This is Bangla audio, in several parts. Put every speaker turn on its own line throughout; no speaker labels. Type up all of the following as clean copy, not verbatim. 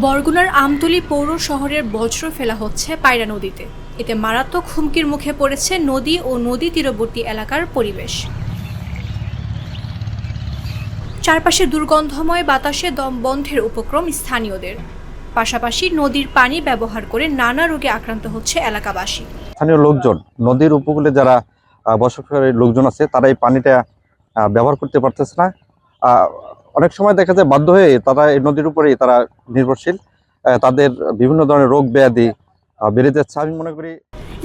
বরগুনার আমতলী পৌর শহরের বজ্র ফেলা হচ্ছে পায়রা নদীতে। এতে মারাত্মক হুমকির মুখে পড়েছে নদী ও নদী তীরবর্তী এলাকার পরিবেশ। চারপাশে দুর্গন্ধময় বাতাসে দম বন্ধের উপক্রম স্থানীয়দের। পাশাপাশি নদীর পানি ব্যবহার করে নানা রোগে আক্রান্ত হচ্ছে এলাকাবাসী।
স্থানীয় লোকজন, নদীর উপকূলে যারা বসবাসকারী লোকজন আছে, তারা এই পানিটা ব্যবহার করতে পারতেছে না। অনেক সময় দেখা যায় বাধ্য হয়ে তারা এই নদীর উপরেই তারা নির্ভরশীল। তাদের বিভিন্ন ধরনের রোগ ব্যাধি বেড়ে যাচ্ছে। আমি মনে করি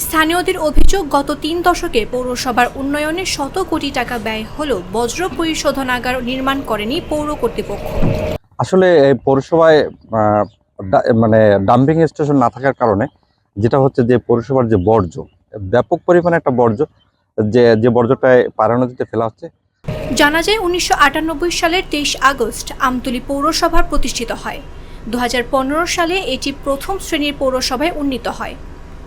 স্থানীয়দের অভিযোগ, গত ৩ দশকে পৌরসভার উন্নয়নে শত কোটি টাকা ব্যয় হলেও বজ্র পরিশোধনাগার নির্মাণ করেনি পৌর কর্তৃপক্ষ।
আসলে এই পৌরসভায় মানে ডাম্পিং স্টেশন না থাকার কারণে যেটা হচ্ছে যে পৌরসভার যে বর্জ্য, ব্যাপক পরিমাণে একটা বর্জ্য, যে বর্জ্যটায় পায়রা নদীতে ফেলা হচ্ছে।
জানা যায় ১৯৯৮ সালের ২৩ আগস্ট আমতলী পৌরসভা প্রতিষ্ঠিত হয়। ২০১৫ সালে এটি প্রথম শ্রেণীর পৌরসভায় উন্নীত হয়।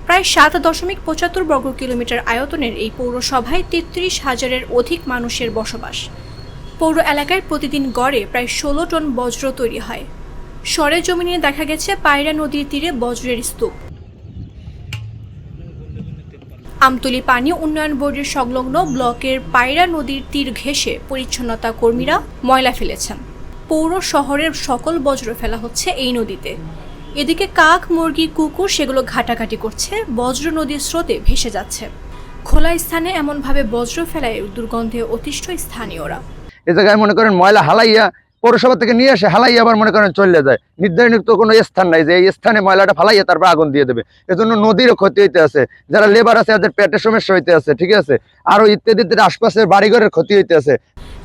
প্রায় ৭.৭৫ বর্গ কিলোমিটার আয়তনের এই পৌরসভায় ৩৩,০০০-এর অধিক মানুষের বসবাস। পৌর এলাকায় প্রতিদিন গড়ে প্রায় ১৬ টন বজ্র তৈরি হয়। সরেজমিনে দেখা গেছে পায়রা নদীর তীরে বজ্রের স্তূপ। আমতলী পানি উন্নয়ন বোর্ডের সংলগ্ন ব্লকের পায়রা নদীর তীর ঘেঁষে পরিচ্ছন্নতা কর্মীরা ময়লা ফেলেছেন। পৌর শহরের সকল বজ্র ফেলা হচ্ছে এই নদীতে। এদিকে কাক, মুরগি, কুকুর সেগুলো ঘাটাঘাটি করছে, বজ্র নদীর স্রোতে ভেসে যাচ্ছে। খোলা স্থানে এমনভাবে বজ্র ফেলায় দুর্গন্ধে অতিষ্ঠ স্থানীয়রা।
এই জায়গায় মনে করেন ময়লা হালাইয়া পৌরসভা থেকে নিয়ে আসে, হালাইয়া আবার মনে করেন চলে যায়। নির্ধারিত কোনো স্থান নাই যে এই স্থানে ময়লাটা ফালাইয়া তারপর আগুন দিয়ে দেবে। এজন্য নদীরও ক্ষতি হইতে আছে, যারা লেবার আছে তাদের পেটের সমস্যা হইতে আছে, ঠিক আছে, আরো ইত্যাদি আশপাশের বাড়িঘরের ক্ষতি হইতে আছে।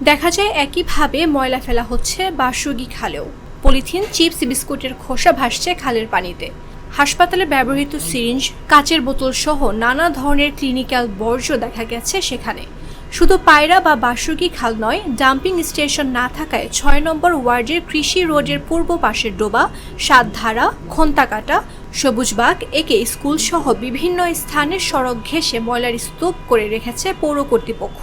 দেখা যায় একইভাবে ময়লা ফেলা হচ্ছে বাসুগী খালেও। পলিথিন, চিপস, বিস্কুটের খোসা ভাসছে খালের পানিতে। হাসপাতালে ব্যবহৃত সিরিঞ্জ, কাচের বোতল সহ নানা ধরনের ক্লিনিক্যাল বর্জ্য দেখা গেছে সেখানে। শুধু পায়রা বা বাসুগী খাল নয়, ডাম্পিং স্টেশন না থাকায় ৬ নম্বর ওয়ার্ডের কৃষি রোডের পূর্ব পাশের ডোবা, সাতধারা, খন্তাকাটা, সবুজবাগ, একে স্কুল সহ বিভিন্ন স্থানের সড়ক ঘেঁষে ময়লার স্তূপ করে রেখেছে পৌর কর্তৃপক্ষ।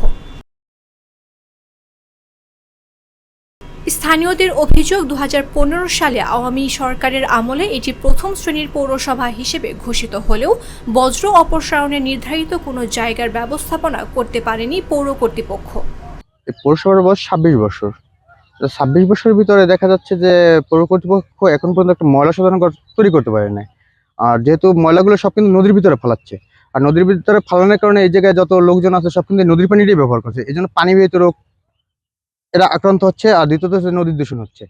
স্থানীয়দের অভিযোগ, ২০১৫ সালে আওয়ামী সরকারের আমলে এটি প্রথম শ্রেণীর পৌরসভা হিসেবে ঘোষিত হলেও বজ্র অপসারণে নির্ধারিত কোনো জায়গার ব্যবস্থাপনা করতে পারেনি পৌর কর্তৃপক্ষ।
পৌরসভার বয়স ২৬ বছর। ২৬ বছরের ভিতরে দেখা যাচ্ছে যে পৌর কর্তৃপক্ষ এখন পর্যন্ত একটা ময়লা শোধনাগার তৈরি করতে পারে না। আর যেহেতু ময়লাগুলো সব কিন্তু নদীর ভিতরে ফেলাচ্ছে, আর নদীর ভিতরে ফেলানোর কারণে এই জায়গায় যত লোকজন আছে সব কিন্তু নদীর পানিটাই ব্যবহার করছে। এই জন্য পানি ভিতরে এরা আক্রান্ত হচ্ছে, আর দ্বিতীয়ত নদীর দূষণ হচ্ছে।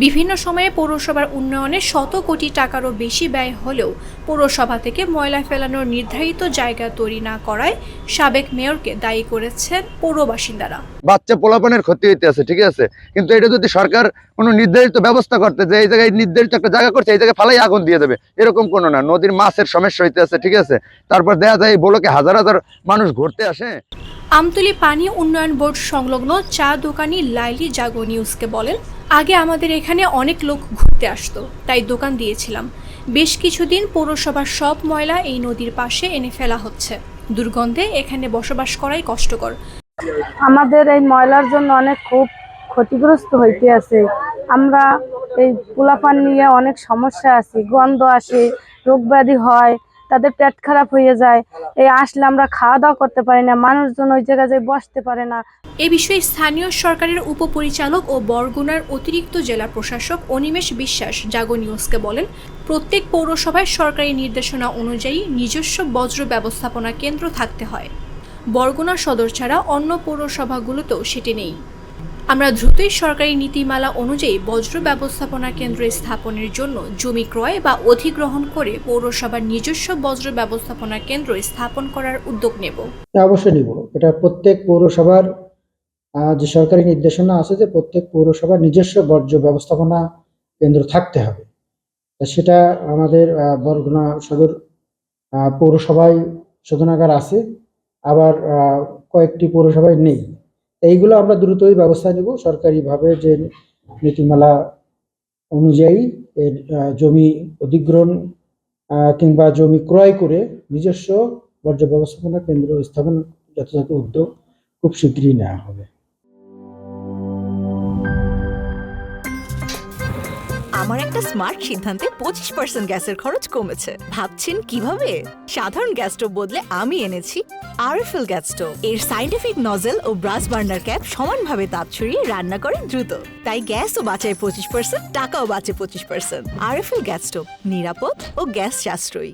বিভিন্ন সময়ে পৌরসভার উন্নয়নে শত কোটি টাকারও বেশি ব্যয় হলেও পৌরসভা থেকে ময়লা ফেলানোর নির্ধারিত জায়গা তৈরি না করায় সাবেক মেয়রকে দায়ী করেছেন পৌর বাসিন্দারা।
বাচ্চা পোলাপানের ক্ষতি হইতে আছে, ঠিক আছে, কিন্তু এটা যদি সরকার কোনো নির্ধারিত ব্যবস্থা করতে যে এই জায়গায় নির্ধারিত একটা জায়গা করছে, এই জায়গায় ফালাই আগুন দিয়ে দেবে, এরকম কোনো না। নদীর মাছের সমস্যা হইতে আছে, ঠিক আছে, তারপর দেখা যায় এই ব্লকে হাজার হাজার মানুষ ঘুরতে আসে।
আমতলী পানি উন্নয়ন বোর্ড সংলগ্ন চা দোকানি লাইলি জাগো নিউজকে বলেন, আগে আমাদের এখানে অনেক লোক ঘুরতে আসতো, তাই দোকান দিয়েছিলাম। বেশ কিছুদিন পৌরসভার সব ময়লা এই নদীর পাশে এনে ফেলা হচ্ছে। দুর্গন্ধে এখানে বসবাস করাই কষ্টকর।
আমাদের এই ময়লার জন্য অনেক খুব ক্ষতিগ্রস্ত হইতে আছে। আমরা এই পোলাপান নিয়ে অনেক সমস্যা আছি, গন্ধ আসে, রোগ ব্যাধি হয়, তাদের পেট খারাপ হয়ে যায়। এই আসলে আমরা খাওয়া দাওয়া করতে পারি না, মানুষজন ওই জায়গায় যায় বসতে পারে না।
এ বিষয়ে স্থানীয় সরকারের উপপরিচালক ও বরগুনার অতিরিক্ত জেলা প্রশাসক অনিমেষ বিশ্বাস জাগো নিউজকে বলেন, প্রত্যেক পৌরসভায় সরকারি নির্দেশনা অনুযায়ী নিজস্ব বজ্র ব্যবস্থাপনা কেন্দ্র থাকতে হয়। বরগুনা সদর ছাড়া অন্য পৌরসভাগুলোতেও সেটি নেই। আমরা দ্রুতই সরকারি নীতিমালা অনুযায়ী বজ্র ব্যবস্থাপনা কেন্দ্র স্থাপনের জন্য জমি ক্রয় বা অধিগ্রহণ করে পৌরসভার নিজস্ব বজ্র ব্যবস্থাপনা কেন্দ্র স্থাপন করার উদ্যোগ নেব।
অবশ্যই নিব। এটা প্রত্যেক পৌরসভার যে সরকারি নির্দেশনা আছে যে প্রত্যেক পৌরসভার নিজস্ব বর্জ্য ব্যবস্থাপনা কেন্দ্র থাকতে হবে। সেটা আমাদের বরগুনা সদর পৌরসভায় শোধনাগার আছে, আবার কয়েকটি পৌরসভায় নেই। এইগুলো আমরা দ্রুতই ব্যবস্থা নেব সরকারিভাবে, যে নীতিমালা অনুযায়ী এর জমি অধিগ্রহণ কিংবা জমি ক্রয় করে নিজস্ব বর্জ্য ব্যবস্থাপনা কেন্দ্র স্থাপন যথাযথ উদ্যোগ খুব শীঘ্রই নেওয়া হবে।
আমার একটা স্মার্ট সিদ্ধান্তে 25% গ্যাসের খরচ কমেছে। ভাবছেন কিভাবে? সাধারণ গ্যাস স্টোভ বদলে আমি এনেছি আরএফএল গ্যাস স্টোভ। এর সাইন্টিফিক নজেল ও ব্রাস বার্নার ক্যাপ সমানভাবে তাপ ছড়িয়ে রান্না করে দ্রুত, তাই গ্যাসও বাঁচায় 25%, টাকাও বাঁচে 25%। আরএফএল গ্যাস স্টোভ, নিরাপদ ও গ্যাস সাশ্রয়ী।